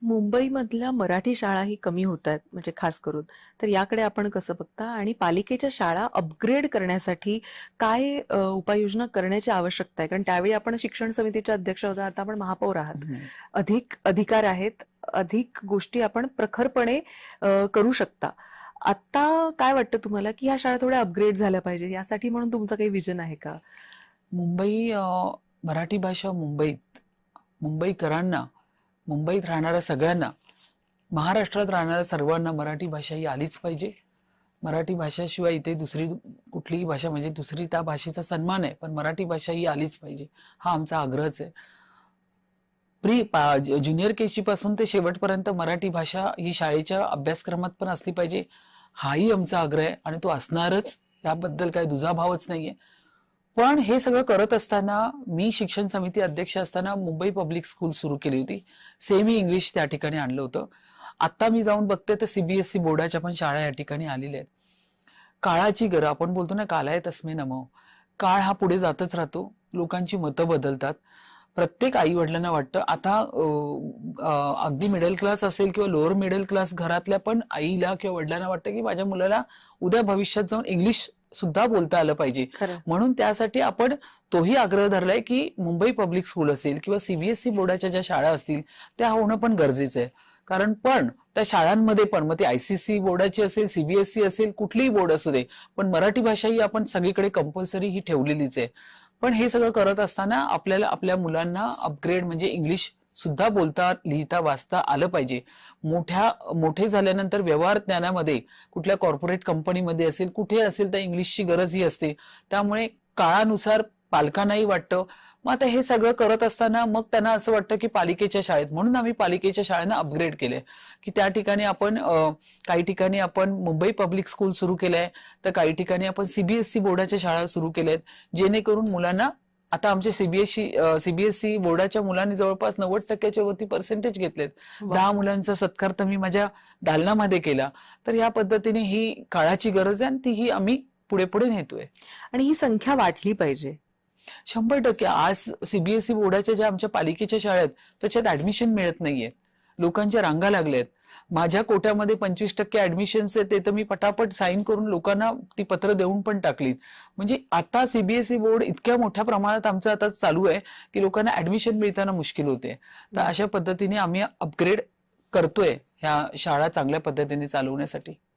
मुंबईमधल्या मराठी शाळा ही कमी होत आहेत म्हणजे खास करून. तर याकडे आपण कसं बघता आणि पालिकेच्या शाळा अपग्रेड करण्यासाठी काय उपाययोजना करण्याची आवश्यकता आहे? कारण त्यावेळी आपण शिक्षण समितीचे अध्यक्ष होता, आता आपण महापौर आहात. हम्म. अधिक अधिकार आहेत, अधिक गोष्टी आपण प्रखरपणे करू शकता. आता काय वाटतं तुम्हाला की ह्या शाळा थोड्या अपग्रेड झाल्या पाहिजे, यासाठी म्हणून तुमचं काही विजन आहे का? मुंबई मराठी भाषा मुंबईकरांना, मुंबईत राहणाऱ्या सगळ्यांना, महाराष्ट्रात राहणाऱ्या सर्वांना मराठी भाषा ही आलीच पाहिजे. मराठी भाषाशिवाय इथे दुसरी कुठलीही भाषा, म्हणजे दुसरी त्या भाषेचा सन्मान आहे, पण मराठी भाषा ही आलीच पाहिजे, हा आमचा आग्रहच आहे. ज्युनियर केजी पासून ते शेवटपर्यंत मराठी भाषा ही शाळेच्या अभ्यासक्रमात पण असली पाहिजे, हाही आमचा आग्रह आहे आणि तो असणारच, याबद्दल काही दुजाभावच नाहीये. पण हे सगळं करत असताना मी शिक्षण समिती अध्यक्ष असताना मुंबई पब्लिक स्कूल सुरू केली होती. सेमी इंग्लिश त्या ठिकाणी आणलं होतं. आता मी जाऊन बघते तर सीबीएसई बोर्डाच्या पण शाळा या ठिकाणी आलेल्या आहेत. काळाची गरज, आपण बोलतो ना कालाय तस्मै नमः, काळ हा पुढे जातच राहतो, लोकांची मतं बदलतात. प्रत्येक आई वडिलांना वाटतं आता अगदी मिडल क्लास असेल किंवा लोअर मिडल क्लास घरातल्या पण आईला किंवा वडिलांना वाटतं की माझ्या मुलाला उद्या भविष्यात जाऊन इंग्लिश सुद्धा बोलता आलं पाहिजे. खरं. म्हणून त्यासाठी आपण तोही आग्रह धरलाय की मुंबई पब्लिक स्कूल असेल किंवा सीबीएसई बोर्डाच्या ज्या शाळा असतील त्या होणं पण गरजेचं आहे. कारण पण त्या शाळांमध्ये पण, मग ती आयसीसी बोर्डाची असेल, सीबीएसई असेल, कुठलीही बोर्ड असू दे, पण मराठी भाषा ही आपण सगळीकडे कंपल्सरी ही ठेवलेलीच आहे. पण हे सगळं करत असताना आपल्याला आपल्या मुलांना अपग्रेड म्हणजे इंग्लिश सुद्धा बोलता, लिहिता, वाचता आलं पाहिजे. मोठे झाल्यानंतर व्यवहार ज्ञानामध्ये कुठल्या कॉर्पोरेट कंपनीमध्ये असेल, कुठे असेल, तर इंग्लिशची गरज ही असते. त्यामुळे काळानुसार पालकांनाही वाटतं. मग आता हे सगळं करत असताना मग त्यांना असं वाटतं की पालिकेच्या शाळेत, म्हणून आम्ही पालिकेच्या शाळांना अपग्रेड केले की त्या ठिकाणी आपण काही ठिकाणी आपण मुंबई पब्लिक स्कूल सुरू केलंय, तर काही ठिकाणी आपण सीबीएसई बोर्डाच्या शाळा सुरू केल्यात, जेणेकरून मुलांना आता आमचे सीबीएसई बोर्डाच्या मुलांनी जवळपास 90% वरती पर्सेंटेज घेतलेत. वा. 10 मुलांचा सत्कार तर मी माझ्या दालनामध्ये केला. तर या पद्धतीने ही काळाची गरज आहे आणि ती ही आम्ही पुढे पुढे नेतोय. आणि ही संख्या वाढली पाहिजे. 100% आज सीबीएसई बोर्डाच्या ज्या आमच्या पालिकेच्या शाळेत त्याच्यात ऍडमिशन मिळत नाहीये, लोकांच्या रांगा लागल्यात. माझ्या कोट्यामध्ये 25% ऍडमिशन्स आहे, ते तर मी पटापट साईन करून लोकांना ती पत्र देऊन पण टाकलीत. म्हणजे आता सीबीएसई बोर्ड इतक्या मोठ्या प्रमाणात आमचं आता चालू आहे की लोकांना ऍडमिशन मिळताना मुश्किल होते. तर अशा पद्धतीने आम्ही अपग्रेड करतोय ह्या शाळा चांगल्या पद्धतीने चालवण्यासाठी.